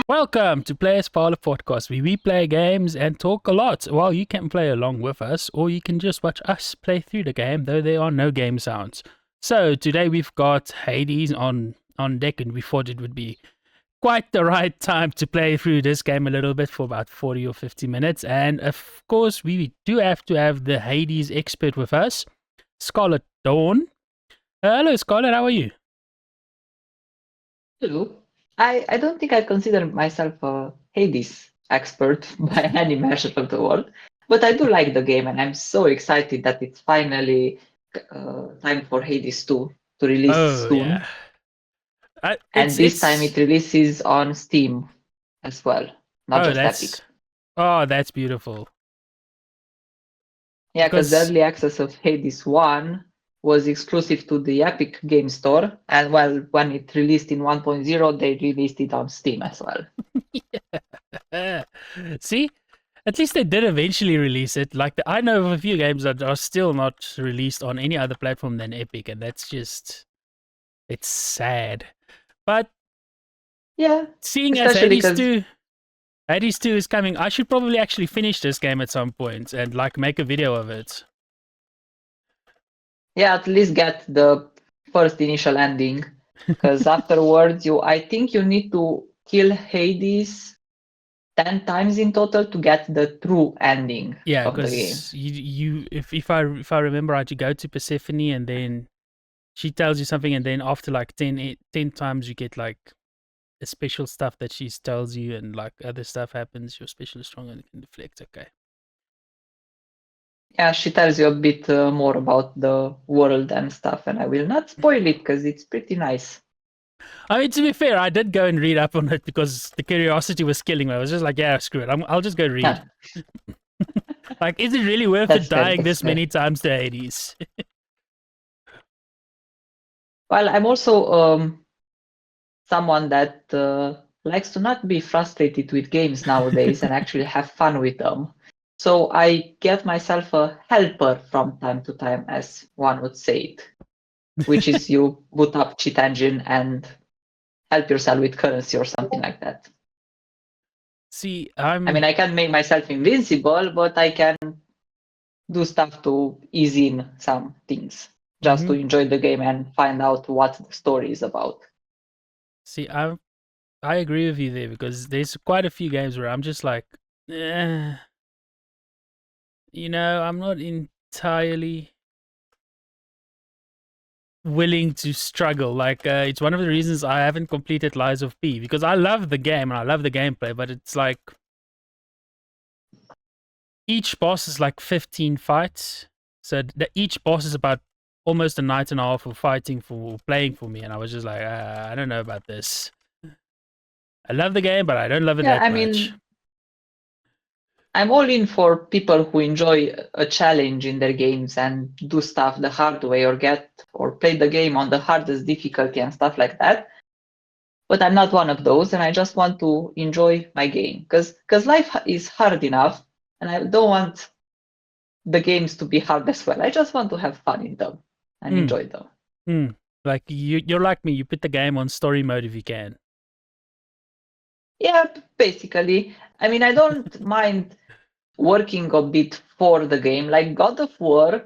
Welcome to Players Parlor Podcast, where we play games and talk a lot. Well, you can play along with us, or you can just watch us play through the game, though there are no game sounds. So today we've got Hades on deck, and we thought it would be quite the right time to play through this game a little bit for about 40 or 50 minutes. And of course, we do have to have the Hades expert with us, Scarlett Dawn. Hello, Scarlett, how are you? Hello. I don't think I consider myself a Hades expert by any measure of the word, but I do like the game, and I'm so excited that it's finally time for Hades 2 to release Oh, soon. yeah. And this time it releases on Steam as well, not Oh, just Epic. that's beautiful. Yeah, because the Because early access of Hades 1 was exclusive to the Epic Game Store, and well, when it released in 1.0, they released it on Steam as well. see, at least they did eventually release it. I know of a few games that are still not released on any other platform than Epic, and that's just it's sad. But Yeah, seeing as especially because Hades 2 is coming, I should probably actually finish this game at some point and like make a video of it. yeah, at least get the first initial ending, because afterwards I think you need to kill Hades 10 times in total to get the true ending Yeah, of the game. because you if I remember right, you go to Persephone and then she tells you something, and then after like 10 times you get like a special stuff that she tells you, and like other stuff happens. You're special, strong, and can deflect. Okay. Yeah, she tells you a bit more about the world and stuff, and I will not spoil it because it's pretty nice. I mean, to be fair, I did go and read up on it because the curiosity was killing me. I was just like, yeah, screw it. I'll just go read. Like, is it really worth it That's fair, dying that's this fair. many times to Hades? Well, I'm also someone that likes to not be frustrated with games nowadays and actually have fun with them. So I get myself a helper from time to time, as one would say it, which is you boot up cheat engine and help yourself with currency or something like that. See, I mean, I can't make myself invincible, but I can do stuff to ease in some things just to mhm. enjoy the game and find out what the story is about. See, I agree with you there because there's quite a few games where I'm just like, eh, I'm not entirely willing to struggle. Like, it's one of the reasons I haven't completed Lies of P because I love the game and I love the gameplay, but it's like each boss is like 15 fights. So each boss is about almost a night and a half of fighting for playing for me, and I was just like, I don't know about this. I love the game, but I don't love it Yeah, that I much. mean, I'm all in for people who enjoy a challenge in their games and do stuff the hard way or get or play the game on the hardest difficulty and stuff like that. But I'm not one of those, and I just want to enjoy my game because life is hard enough, and I don't want the games to be hard as well. I just want to have fun in them and Mm, enjoy them. mm. Like you're like me. You put the game on story mode if you can. Yeah, basically. I mean, I don't mind working a bit for the game. Like God of War,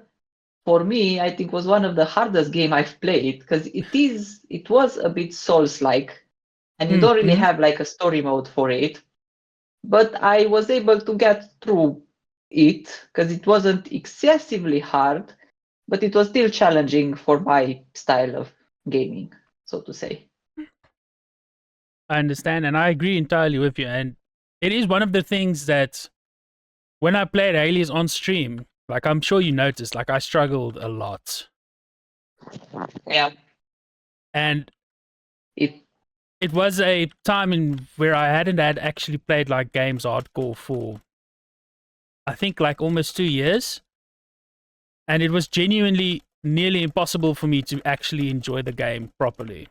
for me, I think was one of the hardest game I've played because it was a bit Souls-like, and you don't really Mm-hmm. have like a story mode for it. But I was able to get through it because it wasn't excessively hard, but it was still challenging for my style of gaming, so to say. I understand, and I agree entirely with you. And it is one of the things that when I played Alias on stream, like I'm sure you noticed, like I struggled a lot, Yeah, and it it was a time in where I hadn't had actually played like games hardcore for I think like almost 2 years, and it was genuinely nearly impossible for me to actually enjoy the game properly.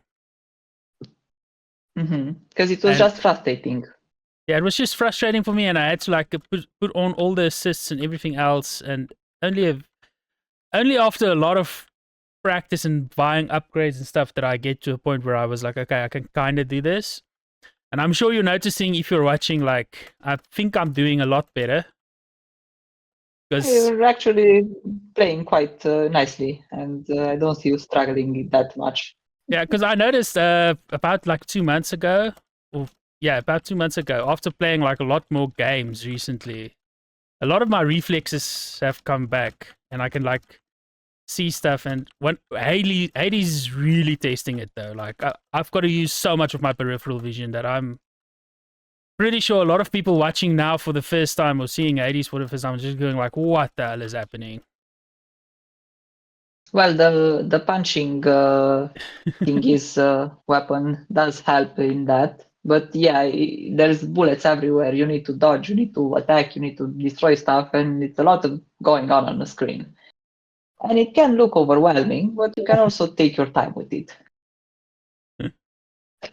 because it was And just frustrating. yeah, it was just frustrating for me, and I had to like put on all the assists and everything else, and only only after a lot of practice and buying upgrades and stuff that I get to a point where I was like, okay, I can kind of do this. And I'm sure you're noticing if you're watching, like, I think I'm doing a lot better. Because, You're actually playing quite nicely, and I don't see you struggling that much. yeah, because I noticed about like 2 months ago, or yeah, about 2 months ago, after playing like a lot more games recently, a lot of my reflexes have come back and I can like see stuff. And when Hades really testing it though, like I've got to use so much of my peripheral vision that I'm pretty sure a lot of people watching now for the first time or seeing Hades for the first time are just going like, what the hell is happening? Well, the punching thingy's weapon does help in that. But yeah, there's bullets everywhere. You need to dodge, you need to attack, you need to destroy stuff, and it's a lot of going on the screen. And it can look overwhelming, but you can also take your time with it.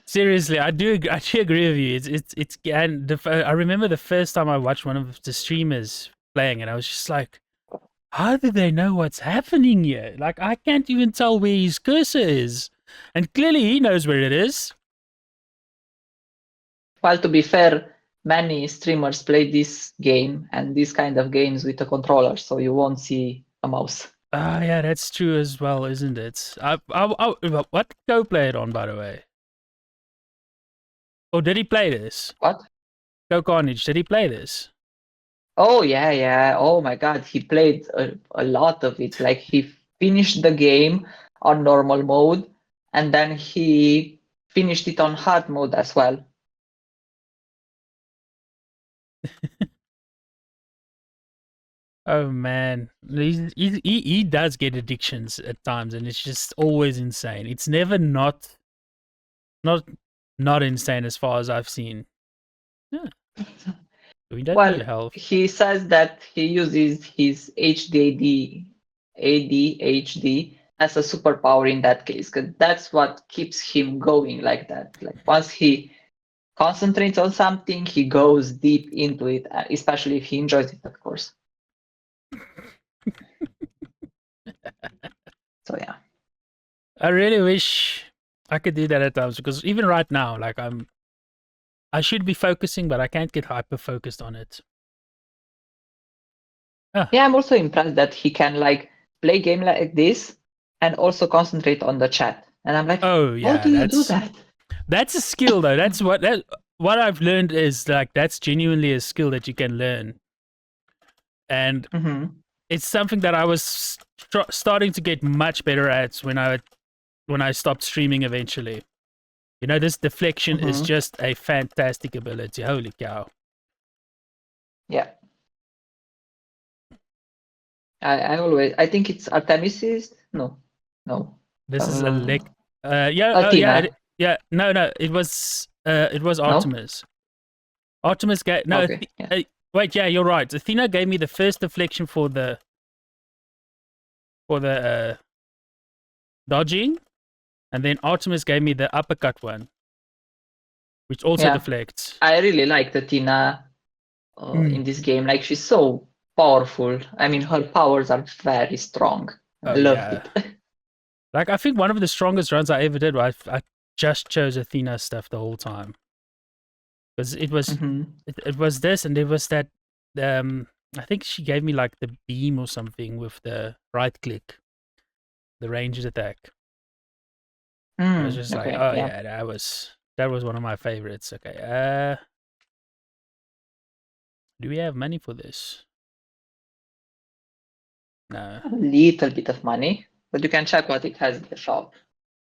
Seriously, I do agree with you. It's and I remember the first time I watched one of the streamers playing, and I was just like, how do they know what's happening here? Like, I can't even tell where his cursor is, and clearly he knows where it is. Well, to be fair, many streamers play this game and these kind of games with a controller, so you won't see a mouse. Ah, yeah, that's true as well, isn't it? What go play it on, by the way? Or did he play this? What? Go Carnage, did he play this? Oh yeah, yeah. Oh my God, he played a lot of it. Like he finished the game on normal mode, and then he finished it on hard mode as well. Oh man, he does get addictions at times, and it's just always insane. It's never not not insane as far as I've seen. Yeah, we don't need Well, health. he says that he uses his ADHD as a superpower in that case, because that's what keeps him going like that. Like once he concentrates on something, he goes deep into it, especially if he enjoys it, of course. So yeah. I really wish I could do that at times because even right now, like I should be focusing, but I can't get hyper focused on it. Ah, Yeah, I'm also impressed that he can like play game like this and also concentrate on the chat. And I'm like, oh how yeah, do you do that? that's a skill though. That's what I've learned is like that's genuinely a skill that you can learn, and Mm-hmm. it's something that I was starting to get much better at when I stopped streaming eventually. You know, this deflection is Mm-hmm. just a fantastic ability. Holy cow. Yeah. I think it's Artemis's. No. This is a Uh, yeah, oh yeah, Athena. yeah. No, it was No? Artemis. Artemis gave no. Okay. Yeah. Wait, yeah, you're right. Athena gave me the first deflection for the dodging, and then Artemis gave me the uppercut one, which also Yeah. deflects. I really like Athena Mm. in this game. Like she's so powerful. I mean, her powers are very strong. I Oh loved yeah. it. Like I think one of the strongest runs I ever did. I just chose Athena stuff the whole time because Mm-hmm. it was this, and there was that. I think she gave me like the beam or something with the right click, the ranged attack. I was just like, Okay. oh Yeah. yeah, that was one of my favorites. Okay, do we have money for this? No. A little bit of money, but you can check what it has in the shop.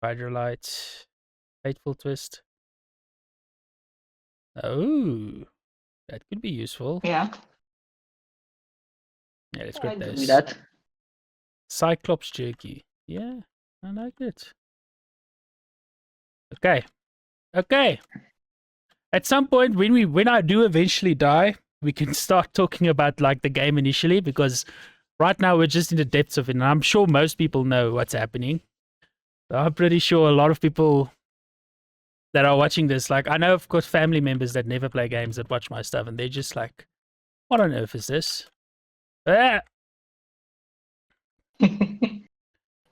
Hydrolite, Fateful Twist. Oh, that could be useful. Yeah. Yeah, let's I grab do those. that. Cyclops Jerky. Yeah, I like it. Okay. Okay. At some point when I do eventually die, we can start talking about like the game initially because right now we're just in the depths of it, and I'm sure most people know what's happening. I'm pretty sure a lot of people that are watching this, like I know of course family members that never play games that watch my stuff, and they're just like, what on earth is this? Ah,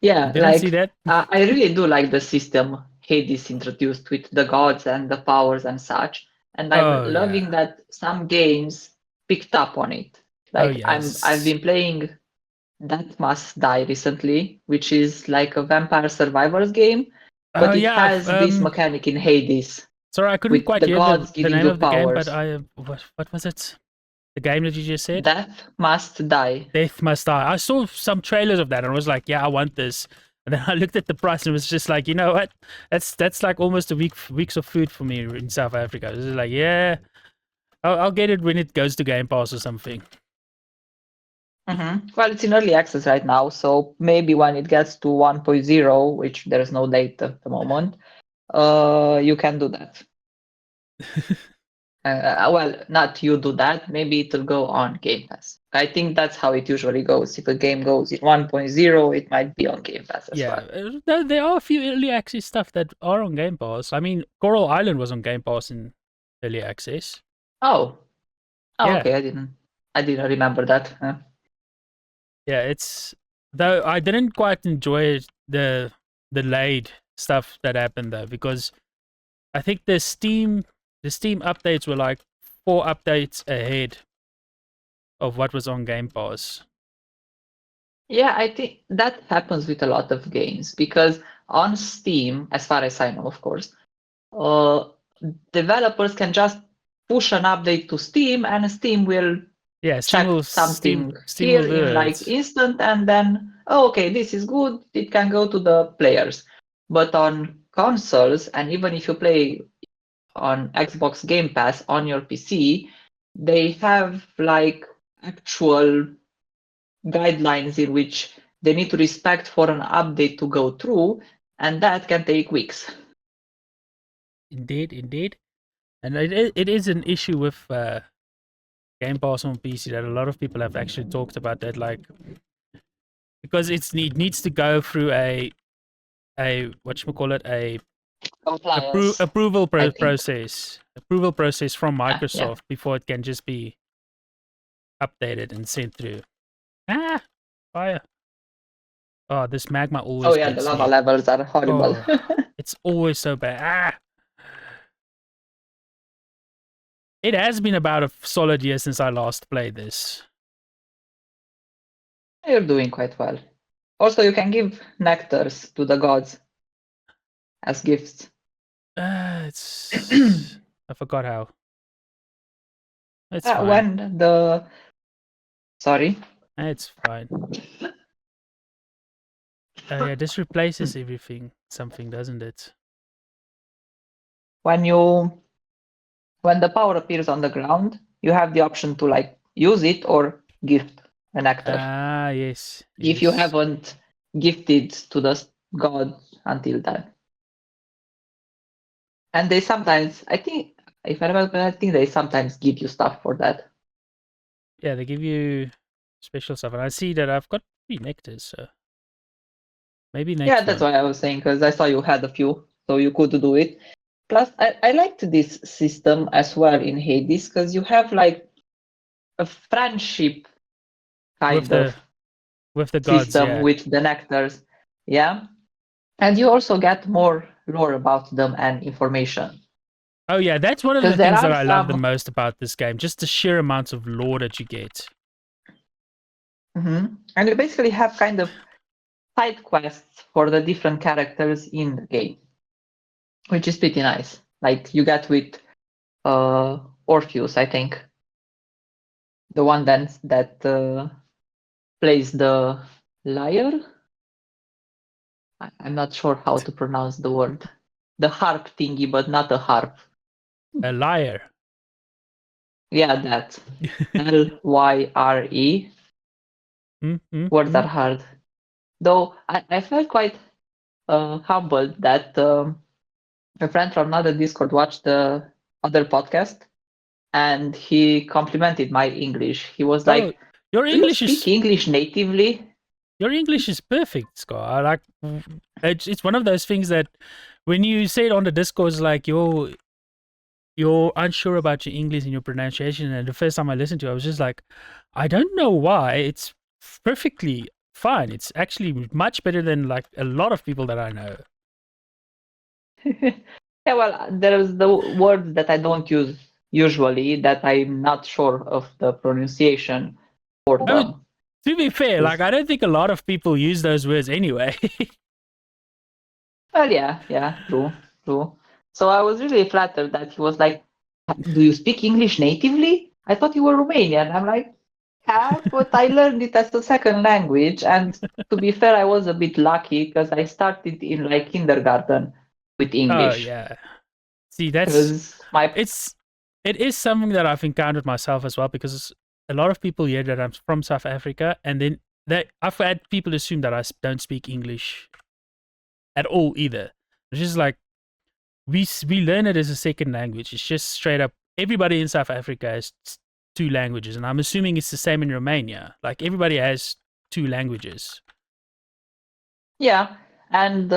Yeah, you didn't see like that? I really do like the system Hades introduced with the gods and the powers and such. And I'm Oh loving yeah. that some games picked up on it. Oh Like I've yes. been playing That Must Die recently, which is like a vampire survivors game, Oh but it yeah. has this mechanic in Hades Sorry, I couldn't with quite the hear gods the giving name you of the game, but powers. I what was it? The game that you just said? Death Must Die. Death Must Die. I saw some trailers of that and I was like, yeah, I want this. And then I looked at the price and was just like, you know what? That's like almost a weeks of food for me in South Africa. It's like, yeah, I'll get it when it goes to Game Pass or something. Well, it's in early access right now, so maybe when it gets to 1.0, which there's no date at the moment, you can do that. Well, not you do that. Maybe it'll go on Game Pass. I think that's how it usually goes. If a game goes in 1.0, it might be on Game Pass as Yeah, well. there are a few early access stuff that are on Game Pass. I mean, Coral Island was on Game Pass in early access. Oh, Yeah, okay. I didn't remember that. yeah. It's though I didn't quite enjoy the delayed stuff that happened though because I think the Steam updates were like 4 updates ahead of what was on Game Pass. Yeah, I think that happens with a lot of games because on Steam, as far as I know, of course, uh, developers can just push an update to Steam and Steam will Yeah, check something Steam here will do in like it. instant and then, oh, okay, this is good, it can go to the players. But on consoles, and even if you play on Xbox Game Pass on your PC, they have like actual guidelines in which they need to respect for an update to go through, and that can take weeks. Indeed, indeed. And it is an issue with Game Pass on PC that a lot of people have actually talked about that, like because it needs to go through a what you call it a Compliance, I think. approval process from Yeah. Microsoft before it can just be updated and sent through. Ah, fire! Oh, this magma Oh always yeah, the gets lava me. levels are horrible. Oh, it's always so bad. Ah, it has been about a solid year since I last played this. You're doing quite well. Also, you can give nectars to the gods as gifts. It's I forgot how. It's fine. When the Sorry. It's fine. Yeah, this replaces everything, something, doesn't it? When you when the power appears on the ground, you have the option to like use it or gift a nectar. Ah, yes, If you yes. haven't gifted to the god until then. And they sometimes, I think, if I remember, I think they sometimes give you stuff for that. Yeah, they give you special stuff, and I see that I've got 3 nectars, so maybe Yeah, next that's one. why I was saying, because I saw you had a few, so you could do it. Plus, I liked this system as well in Hades, because you have like a friendship With kind of the gods, system yeah. with the nectars. Yeah. And you also get more lore about them and information. Oh yeah, that's one of Because the there things that are I love the some. most about this game, just the sheer amounts of lore that you get. And you basically have kind of side quests for the different characters in the game, which is pretty nice. Like you get with Orpheus, I think, the one that plays the lyre. I'm not sure how to pronounce the word. The harp thingy, but not a harp. A liar. Yeah, that. Lyre. Words are Mm. hard. Though I felt quite humbled that a friend from another Discord watched the other podcast and he complimented my English. He was Oh, like, your "Do you English speak is English natively?" your English is perfect, Scott. I like it's one of those things that when you say it on the Discord, it's like you're unsure about your English and your pronunciation. And the first time I listened to it, I was just like, I don't know why. It's perfectly fine. It's actually much better than like a lot of people that I know. Yeah, well, there's the words that I don't use usually that I'm not sure of the pronunciation for I mean, them. to be fair, like 'Cause- I don't think a lot of people use those words anyway. Well, yeah, true. So I was really flattered that he was like, "Do you speak English natively? I thought you were Romanian." I'm like, "Yeah, but I learned it as a second language." And to be fair, I was a bit lucky because I started in like kindergarten with Oh English yeah. See, that's because my it's it is something that I've encountered myself as well because a lot of people hear that I'm from South Africa, and then I've had people assume that I don't speak English at all either. It's just like we learn it as a second language. It's just straight up. Everybody in South Africa has two languages, and I'm assuming it's the same in Romania. Like everybody has two languages. Yeah, and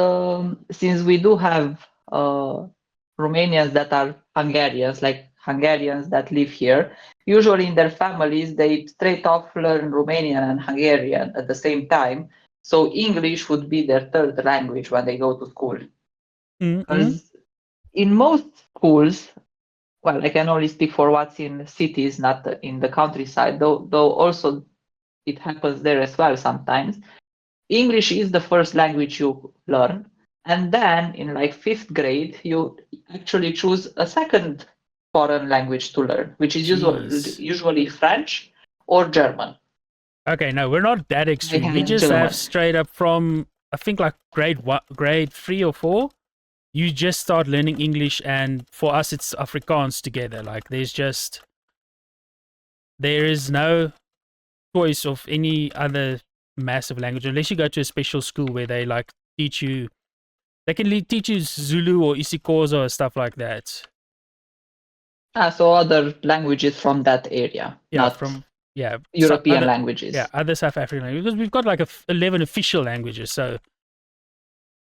since we do have Romanians that are Hungarians, like Hungarians that live here, usually in their families they straight off learn Romanian and Hungarian at the same time. So English would be their third language when they go to school. Mm-mm. Because in most schools, well, I can only speak for what's in cities, not in the countryside, though also it happens there as well sometimes. English is the first language you learn, and then in like fifth grade, you actually choose a second foreign language to learn, which is Jeez. usually French or German. Okay, no, we're not that I extreme. We had just have German. straight up from I think like grade 3 or 4. You just start learning English, and for us, it's Afrikaans together. Like there is no choice of any other massive language unless you go to a special school where they like teach you. They can teach you Zulu or isiXhosa or stuff like that. So other languages from that area, Yeah, not from yeah, European other languages. other South African languages because we've got like 11 official languages. So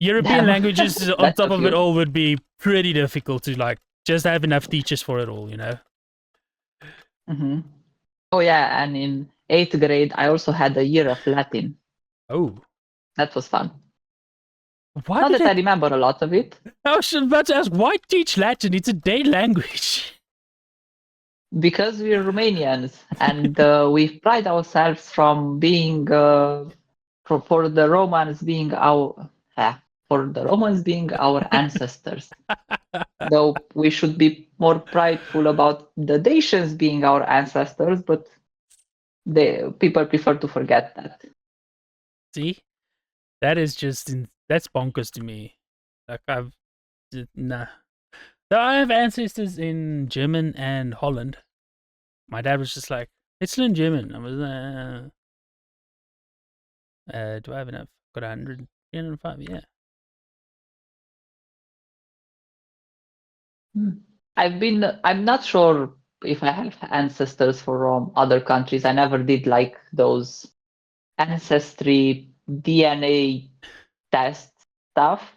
European Damn, languages on that's top a of it few. all would be pretty difficult to like just have enough teachers for it all, you know? Hmm. Oh yeah, and in eighth grade, I also had a year of Latin. Oh, That was fun. why Not did that I it? remember a lot of it, I was about to ask, why teach Latin? It's a dead language. because we're Romanians and we pride ourselves from being for the Romans being our ancestors. Though we should be more prideful about the Dacians being our ancestors, but the people prefer to forget that. See, that is that's bonkers to me. Like nah. So I have ancestors in German and Holland. My dad was just like, "Let's learn German." I was, do I have enough? Got 100, 305, yeah. Hmm. I'm not sure if I have ancestors from other countries. I never did like those ancestry DNA test stuff,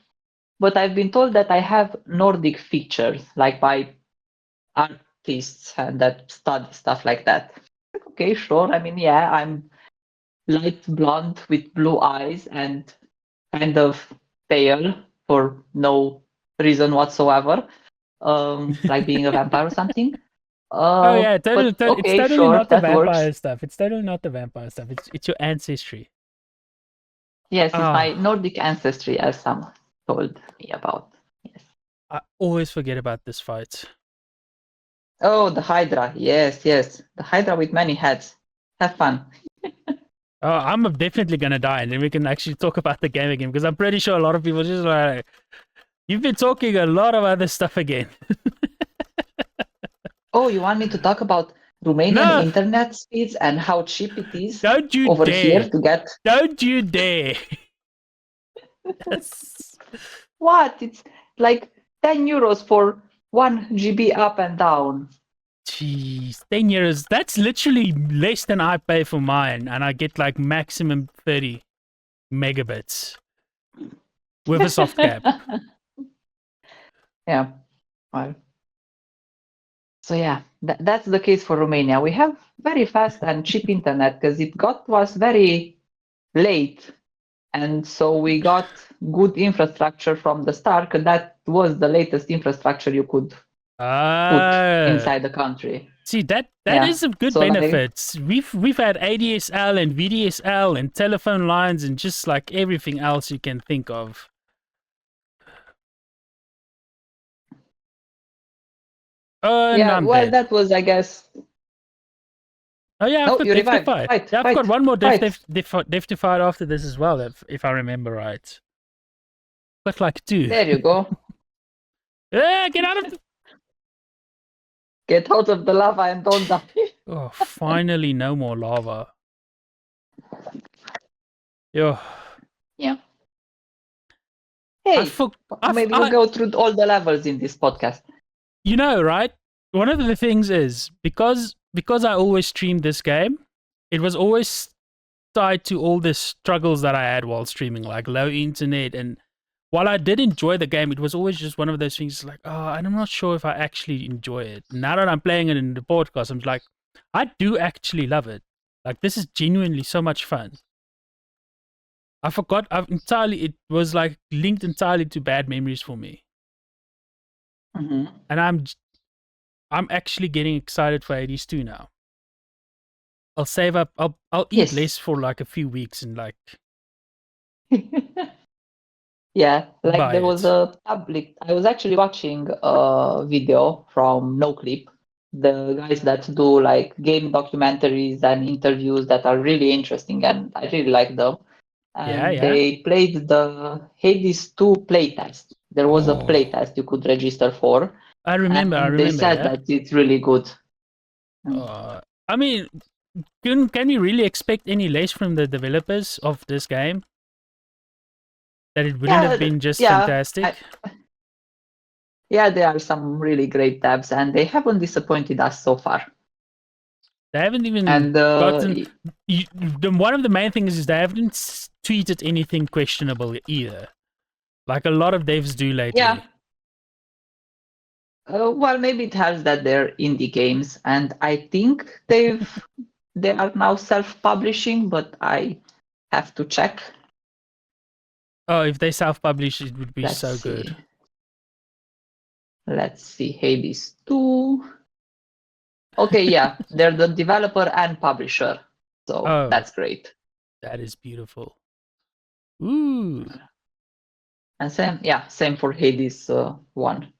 but I've been told that I have Nordic features, like by artists and that study stuff like that. Okay, sure. I mean, yeah, I'm light blonde with blue eyes and kind of pale for no reason whatsoever, like being a vampire or something. Oh yeah, But it's okay, totally sure, not the that works. vampire stuff. It's totally not the vampire stuff. It's your ancestry. Yes, it's my Ah, Nordic ancestry, as some told me about. Yes. I always forget about this fight. Oh, the Hydra. Yes. The Hydra with many heads. Have fun. Oh, I'm definitely gonna die, and then we can actually talk about the game again because I'm pretty sure a lot of people just like you've been talking a lot of other stuff again. Oh, you want me to talk about Romanian No, internet speeds and how cheap it is don't you over here dare! to get Don't you dare! Yes. what? It's like 10 euros for 1 GB up and down. Jeez, 10 years. That's literally less than I pay for mine, and I get like maximum 30 megabits with a soft cap. Yeah. Well, so yeah, that's the case for Romania. We have very fast and cheap internet because it got to us very late. And so we got good infrastructure from the start, 'cause that was the latest infrastructure you could put Ah, inside the country. see that Yeah. is some good So like, benefits. We've had ADSL and VDSL and telephone lines and just like everything else you can think of. And yeah, I'm well, dead. that was, I guess. Oh yeah, I've No, got you revived. Deftify. Fight, Yeah, I've got fight, one more fight. Deftify after this as well, if I remember right. But like two. There you go. Get out of the... Get out of the lava and don't die. Oh, finally no more lava. Yo. Yeah. I Hey, for, maybe we I go through all the levels in this podcast. you know, right? One of the things is because I always streamed this game, it was always tied to all the struggles that I had while streaming, like low internet. And while I did enjoy the game, it was always just one of those things like, oh, and I'm not sure if I actually enjoy it. Now that I'm playing it in the podcast, I'm like, I do actually love it. Like, this is genuinely so much fun. I forgot, it was like linked entirely to bad memories for me. Mm-hmm. And I'm actually getting excited for Hades 2 now. I'll save up, I'll eat Yes. less for like a few weeks and like Yeah, like buy there was it. a public. I was actually watching a video from NoClip, the guys that do like game documentaries and interviews that are really interesting, and I really like them. Yeah, And yeah. they played the Hades 2 playtest. There was a Oh, playtest you could register for, I and they remember, said yeah. that it's really good. Mm. I mean, can we really expect any less from the developers of this game? That it wouldn't have Yeah, been just yeah, fantastic? yeah. There are some really great tabs, and they haven't disappointed us so far. They haven't even And gotten. One of the main things is they haven't tweeted anything questionable either. Like a lot of devs do yeah, lately. well, maybe it helps that they're indie games, and I think they are now self-publishing, but I have to check. Oh, if they self-publish, it would be Let's so see. good. Let's see. Hades 2. Okay, yeah, they're the developer and publisher, so Oh, that's great. that is beautiful. Ooh. And same for Hades 1.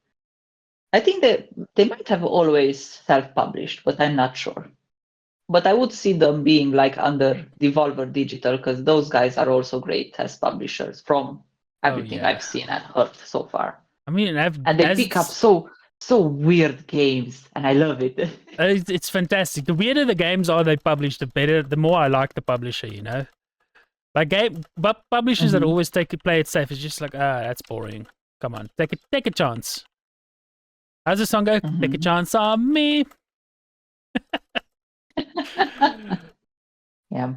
I think they might have always self-published, but I'm not sure. But I would see them being like under Devolver Digital, because those guys are also great as publishers from Oh everything yeah. I've seen and heard so far. I mean, And they as pick up so weird games, and I love it. it's fantastic. The weirder the games are they publish, the better. The more I like the publisher, you know. Like but publishers that Hmm. always play it safe is just like, that's boring. Come on, take a chance. How's the song go? Take a Hmm. chance on me. Yeah.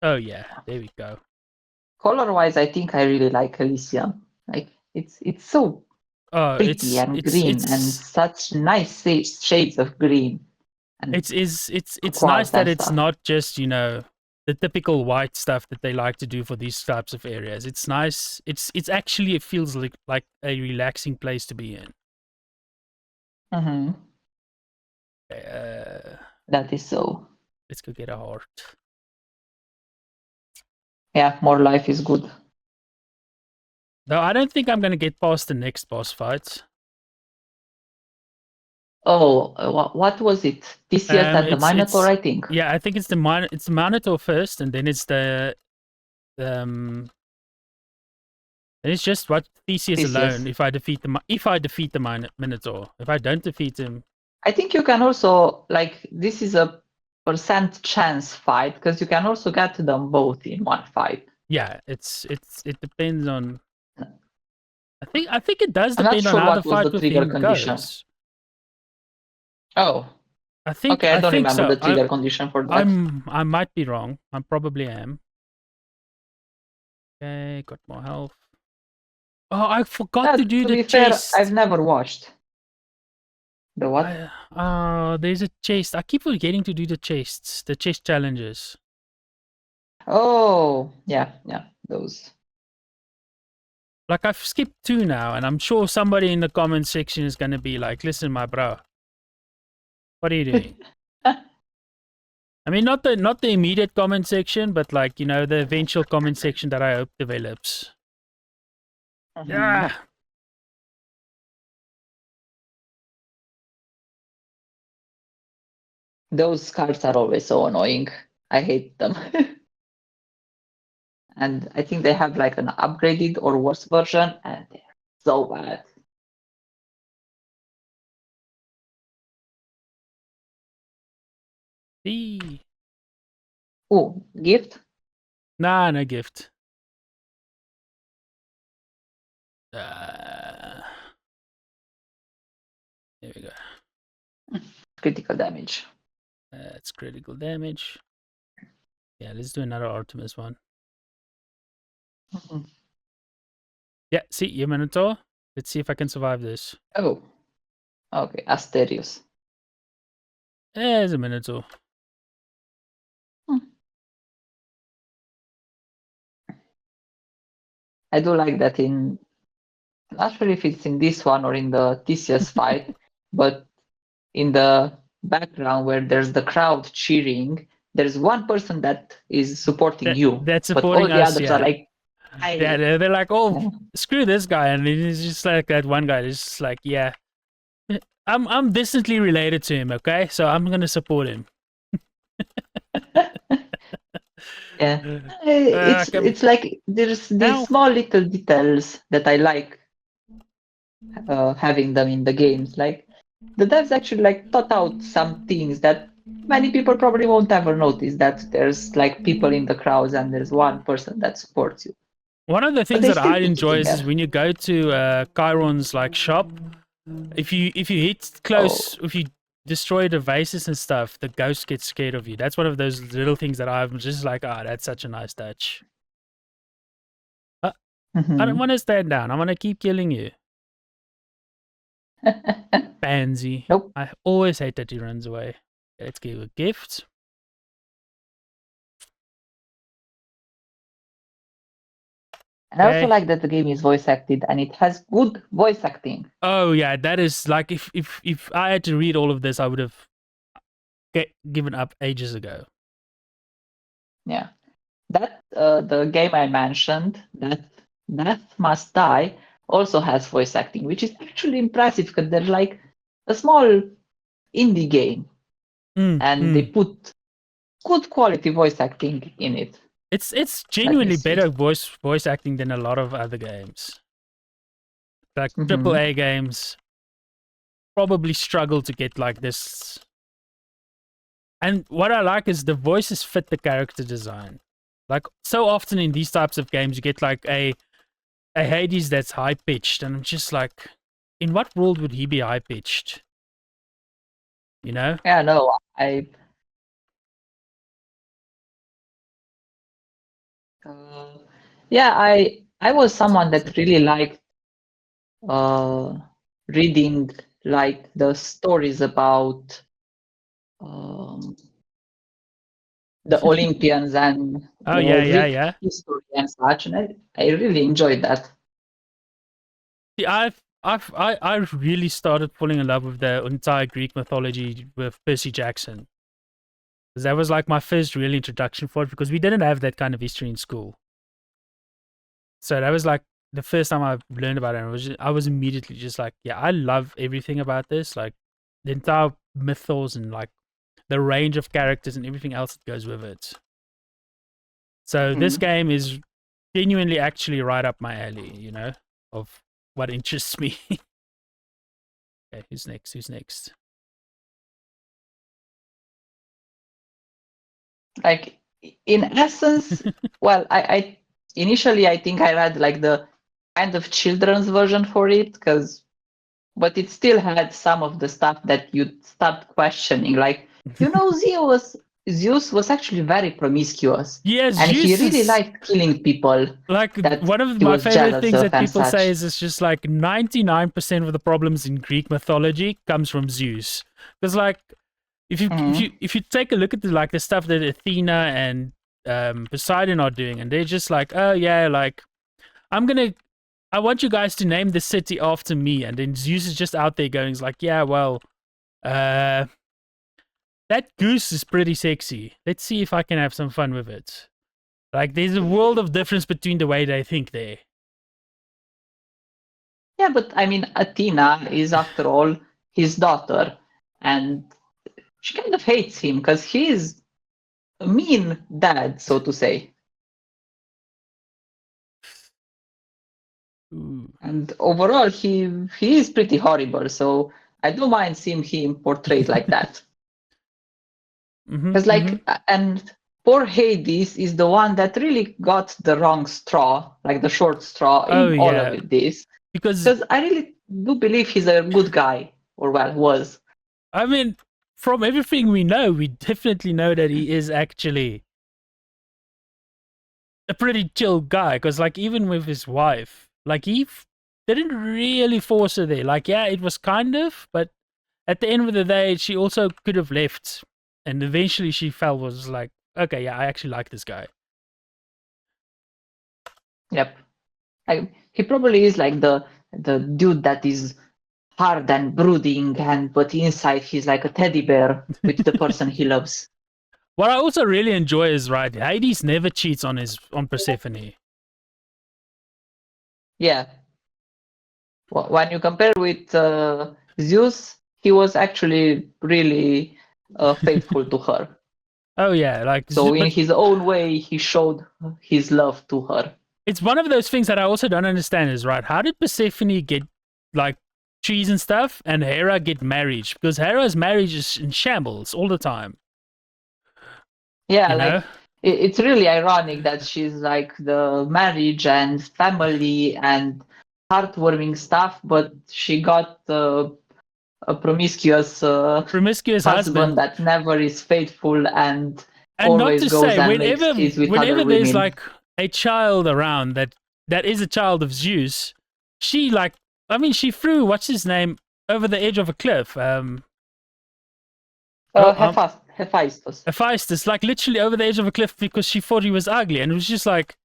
Oh yeah, there we go. Color-wise, I think I really like Elysium. Like it's so Oh, pretty and green and such nice shades of green and it's nice turquoise that and it's stuff. not just the typical white stuff that they like to do for these types of areas. It's nice. It's actually it feels like a relaxing place to be in. Hmm. Uh, That is so. let's go get a heart. Yeah, more life is good. Though I don't think I'm gonna get past the next boss fight. Oh, what was it? Theseus and the Minotaur, It's I think. yeah, I think it's the Minotaur first, and then it's the then it's just what Theseus Theseus. alone. If I defeat the Minotaur, if I don't defeat him, I think you can also like this is a percent chance fight because you can also get them both in one fight. yeah, it depends on. I think it does I'm not depend on sure how the what was fight the with trigger him condition. goes. Oh, okay. I I don't think remember so. the trigger condition for that. I might be wrong. I probably am. Okay, got more health. Oh, I forgot to do To the be fair, I've chest. never watched. The what? There's a chest. I keep forgetting to do the chests, the chest challenges. Oh, yeah, those. Like I've skipped 2 now, and I'm sure somebody in the comment section is gonna be like, "Listen, my bro, what are you doing?" I mean, not the immediate comment section, but like the eventual comment section that I hope develops. Mhm. Yeah. Those cards are always so annoying. I hate them. And I think they have like an upgraded or worse version, and they're so bad. Eee. Oh, gift? Nah, no gift. There we go. Critical damage. That's critical damage. Yeah, let's do another Artemis one. Mhm. Yeah, see, you Minotaur. Let's see if I can survive this. Oh, okay, Asterios. There's a Minotaur. Hmm. I do like that not sure if it's in this one or in the Theseus fight, but in the background where there's the crowd cheering, there's one person that is supporting you, That's but all supporting the us, others are yeah. like, Yeah, I. they're like, oh, Yeah. screw this guy, and it's just like that one guy is just like, yeah, I'm distantly related to him, okay, so I'm gonna support him. Yeah, Come, it's like there's these ow. small little details that I like having them in the games. Like the devs actually like thought out some things that many people probably won't ever notice, that there's like people in the crowds and there's one person that supports you. One of the But things they that still I put it enjoy in is there. when you go to Chiron's like shop. If you hit Oh. close, if you destroy the vases and stuff, the ghost gets scared of you. That's one of those little things that I'm just like, that's such a nice touch. I don't Mhm. want to stand down. I want to keep killing you, pansy. Nope. I always hate that he runs away. Let's give a gift. And I also Okay. like that the game is voice acted and it has good voice acting. Oh yeah, that is like if I had to read all of this, I would have given up ages ago. Yeah. That the game I mentioned, that Death Must Die, also has voice acting, which is actually impressive because they're like a small indie game and they Mm. put good quality voice acting in it. It's Let me genuinely see. better voice acting than a lot of other games. Like Hmm. AAA games probably struggle to get like this. And what I like is the voices fit the character design. Like so often in these types of games, you get like a Hades that's high pitched, and I'm just like, in what world would he be high pitched? You know? Yeah, no, uh, I was someone that really liked uh, reading like the stories about um, the Olympians and Oh the yeah, Greek yeah. history and such, and I really enjoyed that. See, I really started falling in love with the entire Greek mythology with Percy Jackson. Because that was like my first real introduction for it because we didn't have that kind of history in school. So that was like the first time I learned about it. I was immediately just like, yeah, I love everything about this. Like the entire mythos and like the range of characters and everything else that goes with it. So this Mhm. game is genuinely actually right up my alley, of what interests me. Okay, who's next? Who's next? Like in essence, well, I initially I think I read like the kind of children's version for it, but it still had some of the stuff that you start questioning, like Zeus. Zeus was actually very promiscuous, Yes, and he Zeus really is liked killing people like that one of he my was favorite jealous things of that and people say such. is it's just like 99% of the problems in Greek mythology comes from Zeus. Because like if you take a look at the stuff that Athena and Poseidon are doing, and they're just like, oh yeah, like I want you guys to name the city after me, and then Zeus is just out there going, like, yeah, well, uh, that goose is pretty sexy. Let's see if I can have some fun with it. Like, there's a world of difference between the way they think there. Yeah, but I mean, Athena is after all his daughter, and she kind of hates him because he's a mean dad, so to say. Ooh. And overall, he is pretty horrible. So I don't mind seeing him portrayed like that. Mm-hmm, Because mm-hmm. and poor Hades is the one that really got the wrong straw, like the short straw Oh in all yeah, of this. because Because I really do believe he's a good guy, or well, was. I mean, from everything we know, we definitely know that he is actually a pretty chill guy. Because like even with his wife, like didn't really force her there. Like yeah, it was kind of, but at the end of the day, she also could have left, and eventually she felt was like, okay, yeah, I actually like this guy. Yep. He probably is like the dude that is hard and brooding, and but inside he's like a teddy bear with the person he loves. What I also really enjoy is right, Hades never cheats on Persephone. Yeah. When you compare with Zeus, he was actually really faithful to her. Oh yeah, like So in but his own way, he showed his love to her. it's one of those things that I also don't understand is right. How did Persephone get like trees and stuff, and Hera get marriage? Because Hera's marriage is in shambles all the time. Yeah, You know? it's really ironic that she's like the marriage and family and heartwarming stuff, but she got a promiscuous Promiscuous husband husband. that never is faithful and And not always to goes say, and makes kids with other whenever there's women. like a child around that is a child of Zeus, she like I mean she threw what's his name over the edge of a cliff. Hephaestus. Hephaestus, like literally over the edge of a cliff because she thought he was ugly, and it was just like,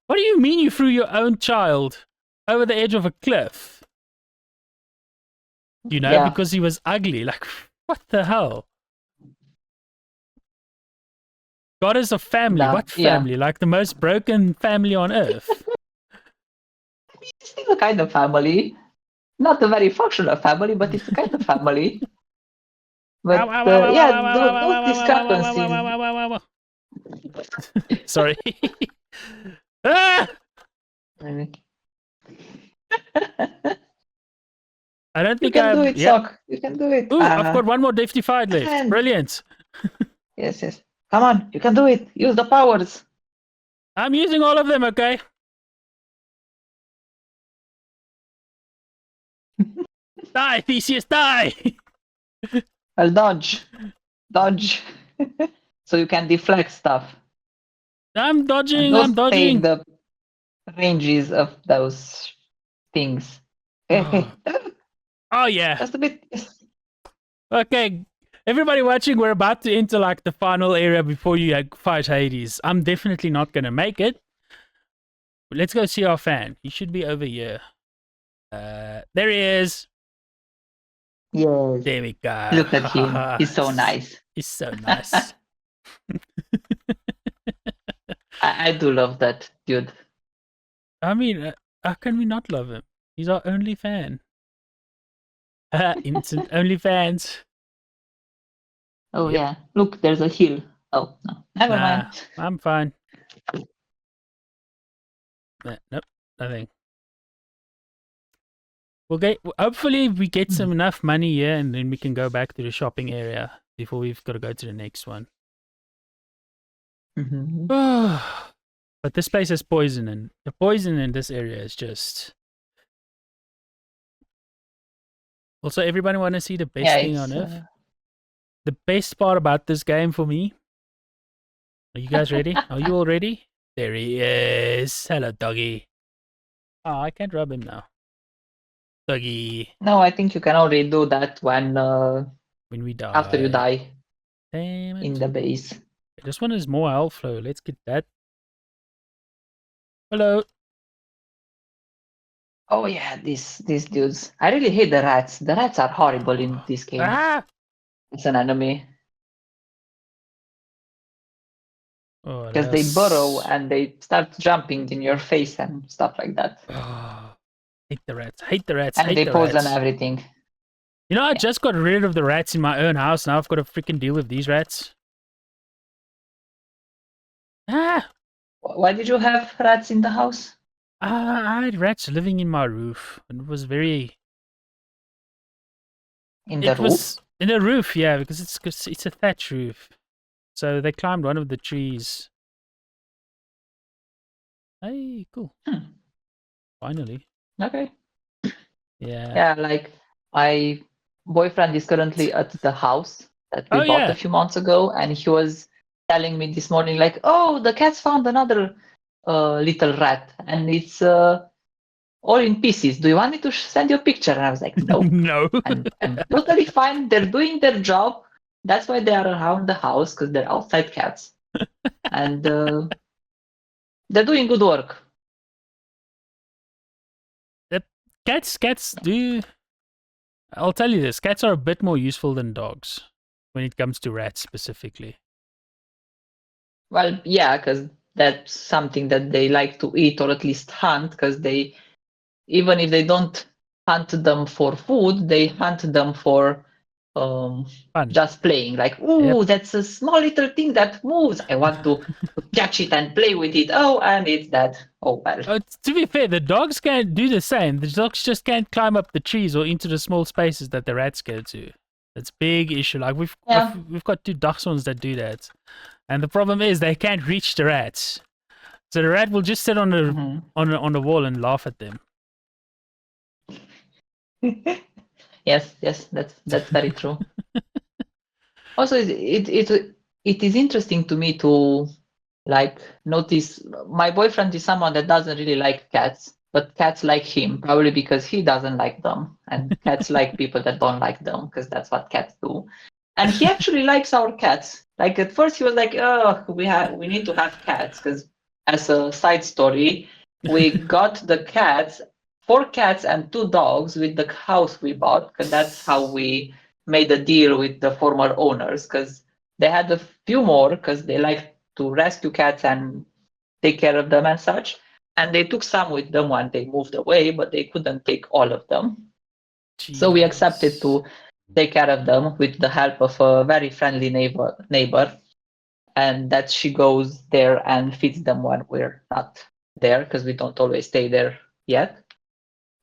what do you mean you threw your own child over the edge of a cliff? You know, Yeah, because he was ugly. Like, what the hell? God is a family. What yeah. family? Like the most broken family on earth. It's still a kind of family. Not a very functional family, but it's a kind of family. But yeah, those discrepancies. Sorry. Ah! I don't You think can do I'm. it, Yep. Sock. You can do it. Ooh, I've got one more Defty Fight left. And Brilliant. yes, yes. Come on, you can do it. Use the powers. I'm using all of them, okay? Die, Theseus, die! Well, dodge, so you can deflect stuff. I'm And dodging, I'm those staying dodging. the ranges of those things. Oh, oh yeah. Just a bit. Okay, everybody watching, we're about to enter like the final area before you fight Hades. I'm definitely not gonna make it. But let's go see our fan. He should be over here. There he is. Yes. There we go. Look at him. He's so nice. He's so nice. I do love that dude. I mean, how can we not love him? He's our only fan. Instant only fans. Oh Yep. yeah. Look, there's a hill. Oh no. Never Nah, mind. I'm fine. Nope, nothing. We'll get. Hopefully, we get some enough money here, and then we can go back to the shopping area before we've got to go to the next one. Mm-hmm. But this place has poison, and the poison in this area is just. Also, everybody want to see the best Yeah, thing on it's earth. The best part about this game for me Are you guys ready? Are you all ready? There he is. Hello, doggy. Oh, I can't rub him now. Doggy. No, I think you can only do that when We die. after you die Damn it. in the base. This one is more health flow. Let's get that. Hello. Oh yeah, these dudes. I really hate the rats. The rats are horrible in this game. Ah! It's an enemy. Oh, Because they burrow and they start jumping in your face and stuff like that. Oh, hate the rats. Hate the rats. And Hate they the poison rats. everything. You know, I just got rid of the rats in my own house. Now I've got to freaking deal with these rats. Ah! Why did you have rats in the house? I had rats living in my roof. And it was very... In the It roof? was in a roof, yeah, because it's a thatch roof. So they climbed one of the trees. Hey, cool. Finally. Okay. Yeah. Yeah, like my boyfriend is currently at the house that we Oh, bought a yeah. few months ago, and he was telling me this morning, like, "Oh, the cats found another little rat, and it's all in pieces. Do you want me to send you a picture?" And I was like, "No." No. And totally fine. They're doing their job. That's why they are around the house, because they're outside cats, and they're doing good work. Cats do... I'll tell you this. Cats are a bit more useful than dogs when it comes to rats specifically. Well, yeah, because that's something that they like to eat or at least hunt, because they, even if they don't hunt them for food, they hunt them for Fun. just playing. Like, Yep. ooh, that's a small little thing that moves. I want to catch it and play with it. Oh, and it's dead. Oh, well. To be fair, the dogs can't do the same. The dogs just can't climb up the trees or into the small spaces that the rats go to. That's a big issue. Like we've got two dachshunds that do that, and the problem is they can't reach the rats. So the rat will just sit on the on the wall and laugh at them. Yes, that's very true. Also, it is interesting to me to like notice. My boyfriend is someone that doesn't really like cats, but cats like him probably because he doesn't like them, and cats like people that don't like them because that's what cats do. And he actually likes our cats. Like at first he was like, "Oh, we need to have cats," because as a side story, we got the cats, 4 cats and 2 dogs with the house we bought, because that's how we made a deal with the former owners, because they had a few more because they like to rescue cats and take care of them and such. And they took some with them when they moved away, but they couldn't take all of them. So we accepted to take care of them with the help of a very friendly neighbor, and that she goes there and feeds them when we're not there, because we don't always stay there yet.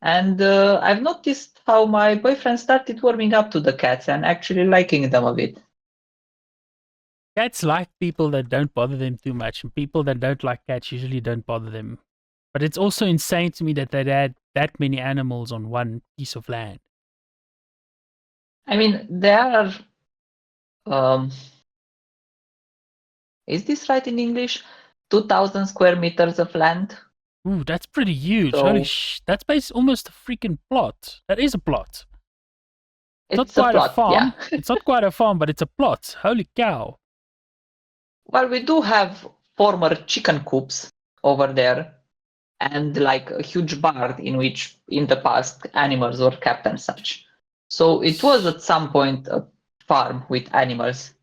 And I've noticed how my boyfriend started warming up to the cats and actually liking them a bit. Cats like people that don't bother them too much, and people that don't like cats usually don't bother them. But it's also insane to me that they had that many animals on one piece of land. I mean, there are. Um, is this right in English? 2,000 square meters of land. Ooh, that's pretty huge. So Holy that's almost a freaking plot. That is a plot. It's not it's a quite a plot, yeah. farm. It's not quite a farm, but it's a plot. Holy cow. Well, we do have former chicken coops over there, and like a huge barn in which in the past animals were kept and such. So it was at some point a farm with animals,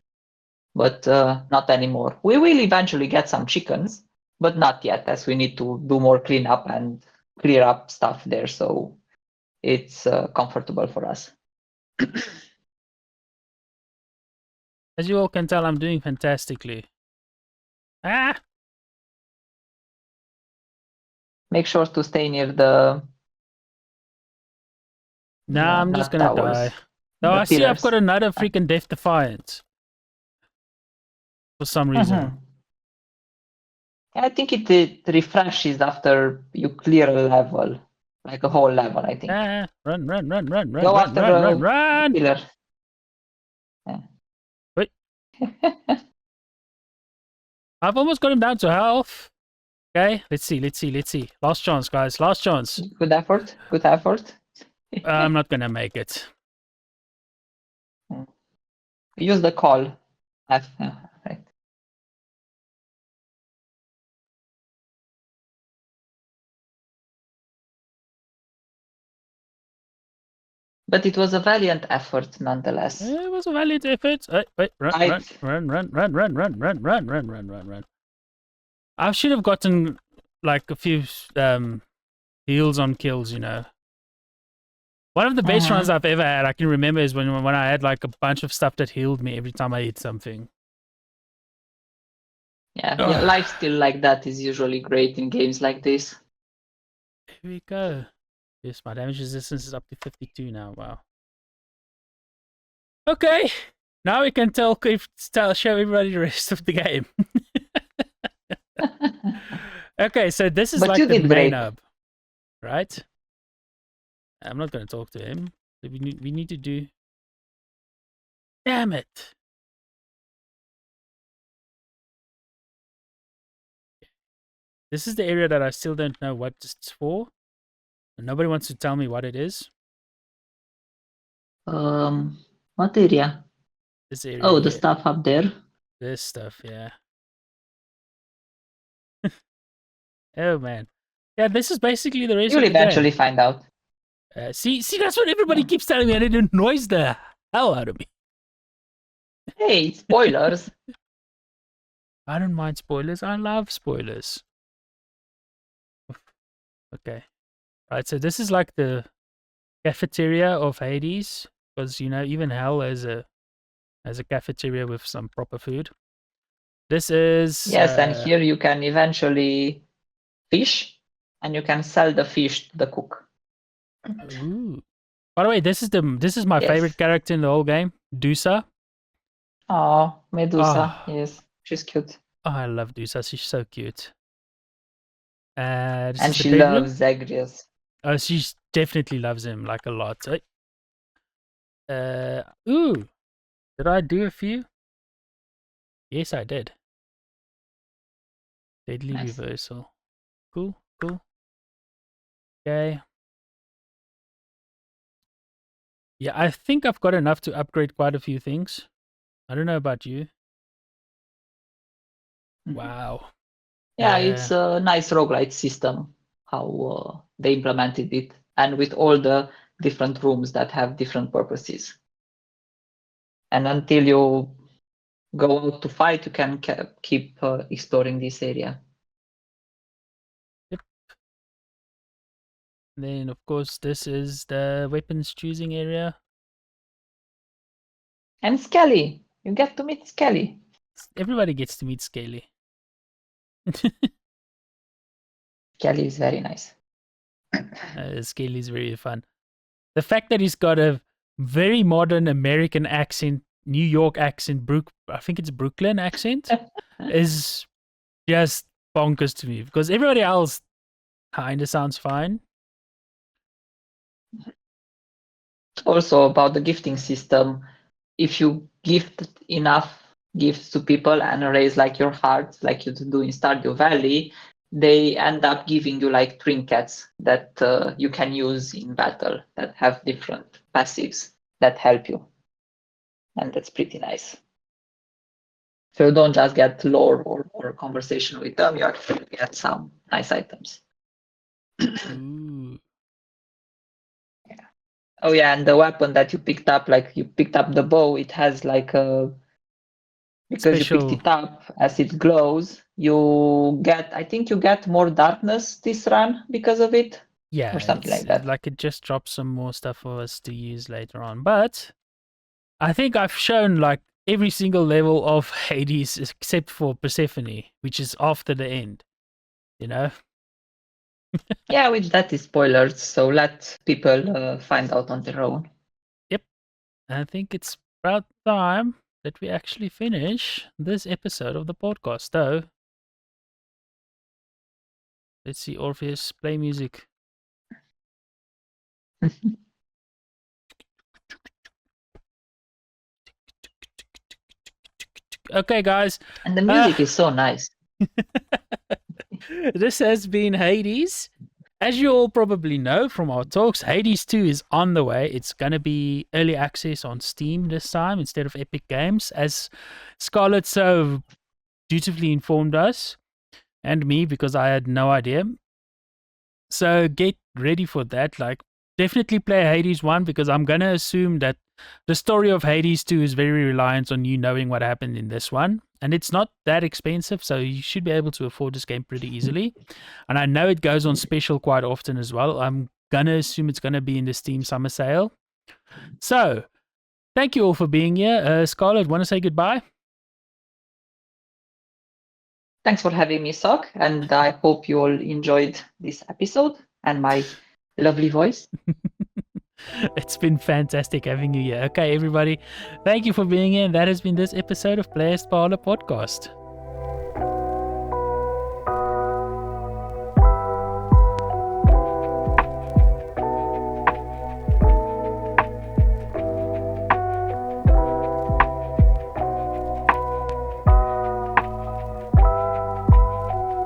but not anymore. We will eventually get some chickens, but not yet, as we need to do more cleanup and clear up stuff there, so it's comfortable for us. As you all can tell, I'm doing fantastically. Ah! Make sure to stay near the Nah, I'm just not gonna towers, die. Oh, the I see I've pillars. got another freaking Death Defiant. For some reason. I think it refreshes after you clear a level, like a whole level, I think. Ah, run, run, run, run, run, Go run, after run, run, the run! pillar. Yeah. Wait. I've almost got him down to health. Okay, let's see. Last chance, guys. Last chance. Good effort. Good effort. I'm not gonna make it. Use the call. Right. But it was a valiant effort nonetheless. It was a valiant effort. Wait, run. I should have gotten like a few heals on kills, you know. One of the best runs I've ever had, I can remember, is when I had like a bunch of stuff that healed me every time I hit something. Yeah, lifesteal like that is usually great in games like this. Here we go. Yes, my damage resistance is up to 52 now. Wow. Okay, now we can show everybody the rest of the game. Okay, so this is But like you the did main great. hub, right? I'm not going to talk to him. We need to do. Damn it! This is the area that I still don't know what it's for. And nobody wants to tell me what it is. What area? This area. Oh, the here. stuff up there. This stuff, yeah. Oh man, yeah. This is basically the rest You'll of the eventually game. find out. See, that's what everybody keeps telling me, and it annoys the hell out of me. Hey, spoilers. I don't mind spoilers. I love spoilers. Okay, right. So this is like the cafeteria of Hades, because you know even hell has a cafeteria with some proper food. This is Yes, and here you can eventually fish, and you can sell the fish to the cook. Ooh. By the way, this is my favorite character in the whole game, Dusa. Oh, Medusa. Oh, Yes, she's cute. oh, I love Dusa. She's so cute. This And is the she bedroom. loves Zagreus. Oh, she definitely loves him like a lot. Ooh, did I do a few? Yes, I did. Deadly Nice. reversal. Cool. Okay. Yeah, I think I've got enough to upgrade quite a few things. I don't know about you. Wow. Yeah, it's a nice roguelite system, how they implemented it, and with all the different rooms that have different purposes. And until you go out to fight, you can keep exploring this area. Yep. Then, of course, this is the weapons choosing area. And Skelly, you get to meet Skelly. Everybody gets to meet Scaly. Skelly is very nice. Scaly is very fun. The fact that he's got a very modern American accent, New York accent, I think it's Brooklyn accent, is just bonkers to me because everybody else kind of sounds fine. Also about the gifting system, if you gift enough gifts to people and raise like your heart, like you do in Stardew Valley, they end up giving you like trinkets that you can use in battle that have different passives that help you. And that's pretty nice. So you don't just get lore or conversation with them, you actually get some nice items. Ooh. Yeah. Oh yeah, and the weapon that you picked up, like you picked up the bow, it has like a, because you picked it up, as it glows, I think you get more darkness this run because of it. Yeah, Or something like that. Like it just drops some more stuff for us to use later on. But I think I've shown like every single level of Hades except for Persephone, which is after the end. You know? Yeah, with that is spoilers, so let people find out on their own. Yep. I think it's about time that we actually finish this episode of the podcast, though. Let's see, Orpheus, play music. Okay, guys. And the music is so nice. This has been Hades. As you all probably know from our talks, Hades 2 is on the way. It's going to be early access on Steam this time instead of Epic Games, as Scarlett so dutifully informed us and me, because I had no idea. So get ready for that. Like, definitely play Hades 1, because I'm going to assume that the story of Hades 2 is very reliant on you knowing what happened in this one. And it's not that expensive, so you should be able to afford this game pretty easily. And I know it goes on special quite often as well. I'm going to assume it's going to be in the Steam summer sale. So, thank you all for being here. Scarlett, want to say goodbye? Thanks for having me, Sok, and I hope you all enjoyed this episode and my lovely voice. It's been fantastic having you here. Okay, everybody, thank you for being here. And that has been this episode of Players Parlor Podcast.